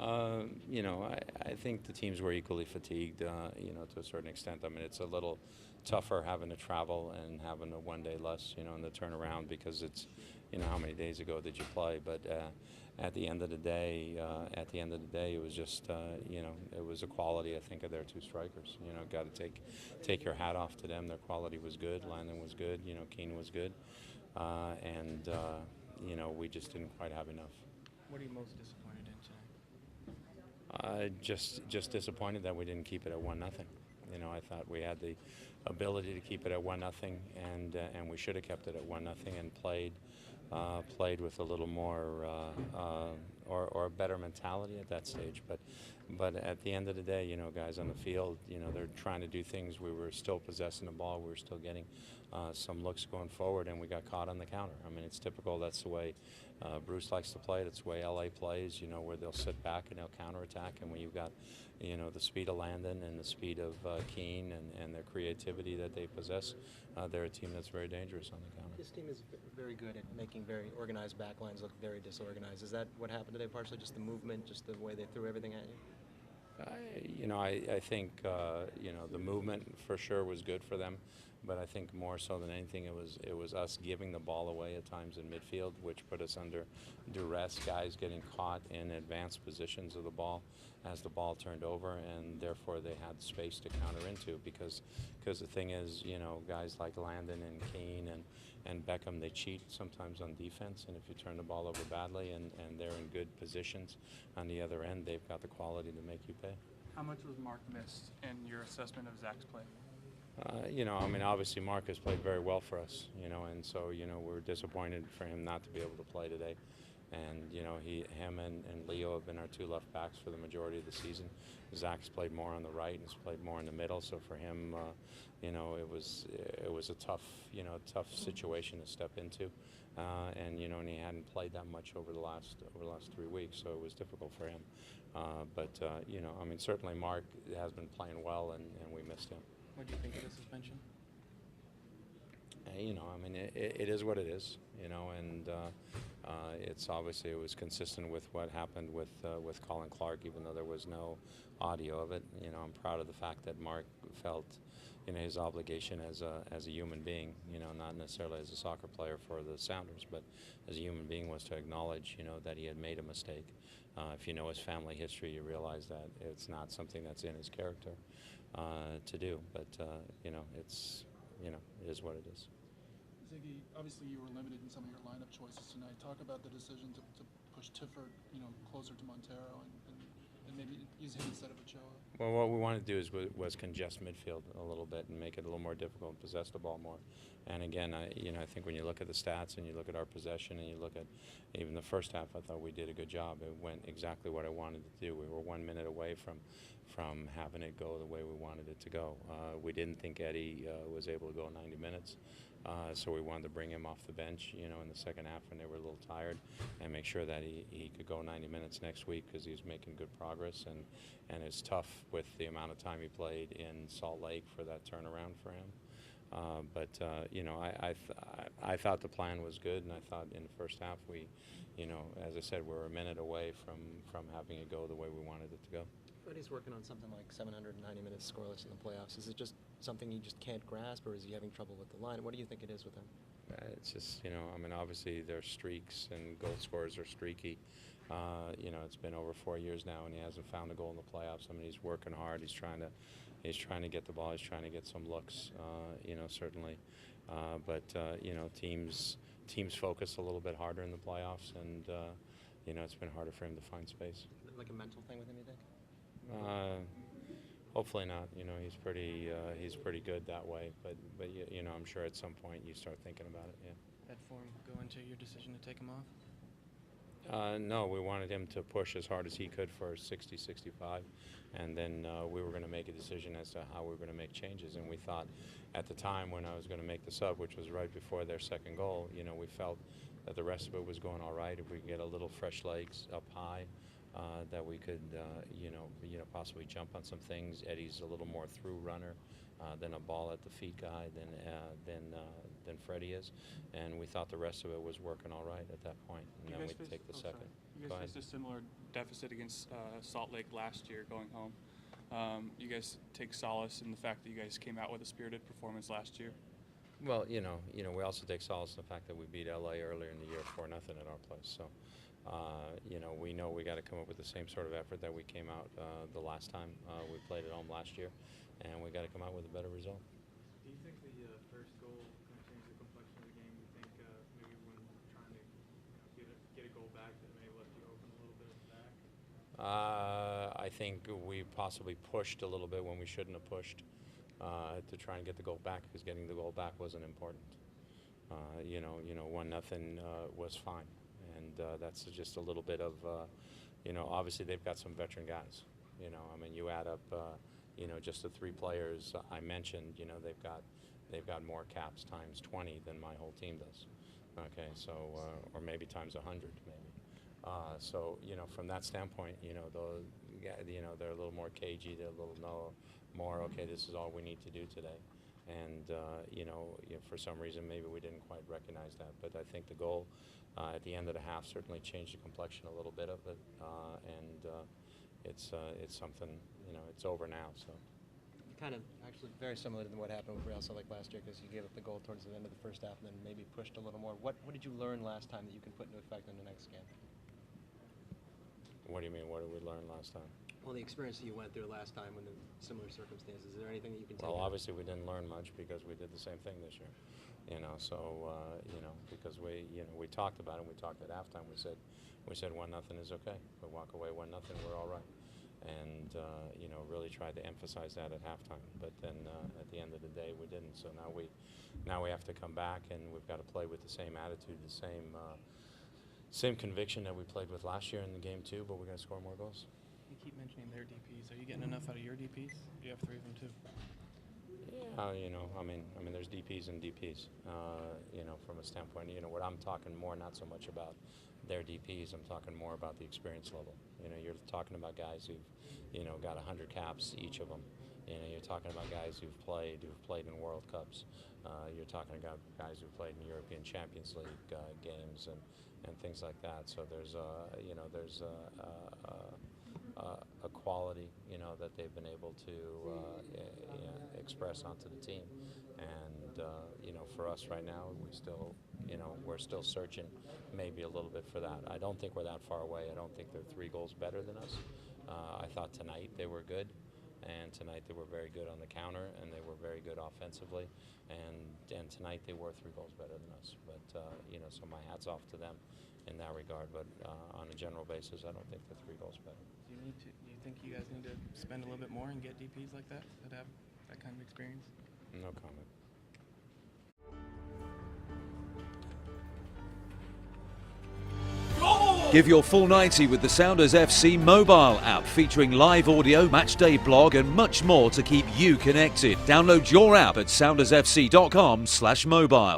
I think the teams were equally fatigued, to a certain extent. I mean, it's a little tougher having to travel and having a 1 day less, in the turnaround because it's, how many days ago did you play? But at the end of the day, it was just, it was a quality, I think, of their two strikers. Got to take your hat off to them. Their quality was good. Landon was good. Keane was good, and we just didn't quite have enough. What are you most disappointed in today? Just disappointed that we didn't keep it at 1-0. I thought we had the ability to keep it at 1-0, and we should have kept it at 1-0 and played with a little more or a better mentality at that stage. But at the end of the day, guys on the field, they're trying to do things. We were still possessing the ball. We were still getting some looks going forward, and we got caught on the counter. I mean, it's typical. That's the way Bruce likes to play. That's the way LA plays, where they'll sit back and they'll counterattack. And when you've got, the speed of Landon and the speed of Keane and their creativity that they possess, they're a team that's very dangerous on the counter. This team is very good at making very organized backlines look very disorganized. Is that what happened today? Partially just the movement, just the way they threw everything at you? I think the movement for sure was good for them, but I think more so than anything it was us giving the ball away at times in midfield, which put us under duress. Guys getting caught in advanced positions of the ball as the ball turned over, and therefore they had space to counter into because the thing is, guys like Landon and Keane and Beckham, they cheat sometimes on defense, and if you turn the ball over badly and they're in good positions on the other end, they've got the quality to make you pay. How much was Mark missed in your assessment of Zach's play? Obviously Mark has played very well for us, and so, we're disappointed for him not to be able to play today. And, him and Leo have been our two left backs for the majority of the season. Zach's played more on the right and has played more in the middle, so for him, it was a tough situation to step into. And he hadn't played that much over the last 3 weeks, so it was difficult for him. Certainly Mark has been playing well, and we missed him. What do you think of the suspension? It is what it is, and it's obviously it was consistent with what happened with Colin Clark, even though there was no audio of it. I'm proud of the fact that Mark felt, his obligation as a human being, not necessarily as a soccer player for the Sounders, but as a human being, was to acknowledge, that he had made a mistake. If you know his family history, you realize that it's not something that's in his character to do. But it's it is what it is. Sigi, obviously you were limited in some of your lineup choices tonight. Talk about the decision to push Tifford, closer to Montero and maybe use him instead of Ochoa. Well, what we wanted to do was congest midfield a little bit and make it a little more difficult and possess the ball more. And again, I think when you look at the stats and you look at our possession and you look at even the first half, I thought we did a good job. It went exactly what I wanted to do. We were 1 minute away from having it go the way we wanted it to go. We didn't think Eddie was able to go 90 minutes. So we wanted to bring him off the bench, in the second half when they were a little tired, and make sure that he could go 90 minutes next week because he was making good progress. And it's tough with the amount of time he played in Salt Lake for that turnaround for him. I thought the plan was good, and I thought in the first half we, as I said, we're a minute away from having it go the way we wanted it to go. Freddie's working on something like 790 minutes scoreless in the playoffs. Is it just something you just can't grasp, or is he having trouble with the line? What do you think it is with him? It's just, obviously their streaks and goal scorers are streaky. It's been over 4 years now, and he hasn't found a goal in the playoffs. He's working hard. He's trying to get the ball. He's trying to get some looks, certainly. Teams focus a little bit harder in the playoffs, and, it's been harder for him to find space. Like a mental thing with him, you think? Hopefully not. He's pretty good that way. But I'm sure at some point you start thinking about it. Yeah. That form go into your decision to take him off? No, we wanted him to push as hard as he could for 60, 65, and then we were going to make a decision as to how we were going to make changes. And we thought at the time when I was going to make the sub, which was right before their second goal, we felt that the rest of it was going all right. If we could get a little fresh legs up high, that we could, possibly jump on some things. Eddie's a little more through runner than a ball at the feet guy. than Freddie is, and we thought the rest of it was working all right at that point. And You then guys we faced- take the oh, second. sorry. You Go guys ahead. faced a similar deficit against Salt Lake last year going home. You guys take solace in the fact that you guys came out with a spirited performance last year. Well, we also take solace in the fact that we beat LA earlier in the year 4-0 at our place. So, we know we got to come up with the same sort of effort that we came out the last time we played at home last year, and we got to come out with a better result. Do you think the first goal kind of changed the complexion of the game? Do you think maybe when trying to get a goal back that may have left you open a little bit at the back? I think we possibly pushed a little bit when we shouldn't have pushed to try and get the goal back, because getting the goal back wasn't important. 1-0 was fine, and that's just a little bit of, obviously they've got some veteran guys. You add up, just the 3 players I mentioned. They've got more caps times 20 than my whole team does. Okay, so or maybe times 100 maybe. So from that standpoint, they're a little more cagey. They're a little more, okay, this is all we need to do today. And for some reason maybe we didn't quite recognize that. But I think the goal at the end of the half certainly changed the complexion a little bit of it, and it's something, it's over now. So. Kind of actually very similar to what happened with Real Salt Lake last year, because you gave up the goal towards the end of the first half and then maybe pushed a little more. What did you learn last time that you can put into effect in the next game? What do you mean? What did we learn last time? Well, the experience that you went through last time in similar circumstances, is there anything that you can take? Well, obviously we didn't learn much because we did the same thing this year. Because we talked about it. We talked at halftime. We said 1-0 is okay. We walk away 1-0, we're all right. And really tried to emphasize that at halftime. But then at the end of the day, we didn't. So now we have to come back, and we've got to play with the same attitude, the same conviction that we played with last year in the game too. But we're going to score more goals. You keep mentioning their DPs. Are you getting enough out of your DPs? You have 3 of them too. Yeah, there's DPs and DPs. From a standpoint, what I'm talking more, not so much about their DPs. I'm talking more about the experience level. You're talking about guys who've, got 100 caps, each of them. You're talking about guys who've played in World Cups. You're talking about guys who've played in European Champions League games and things like that. So there's a quality, that they've been able to express onto the team. And for us right now, we're still searching maybe a little bit for that. I don't think we're that far away. I don't think they're 3 goals better than us. I thought tonight they were good, and tonight they were very good on the counter, and they were very good offensively, and tonight they were 3 goals better than us. But so my hat's off to them in that regard. But on a general basis, I don't think they're 3 goals better. Do you think you guys need to spend a little bit more and get DPs like that have that kind of experience? No comment. Give your full 90 with the Sounders FC mobile app, featuring live audio, matchday blog and much more to keep you connected. Download your app at soundersfc.com/mobile.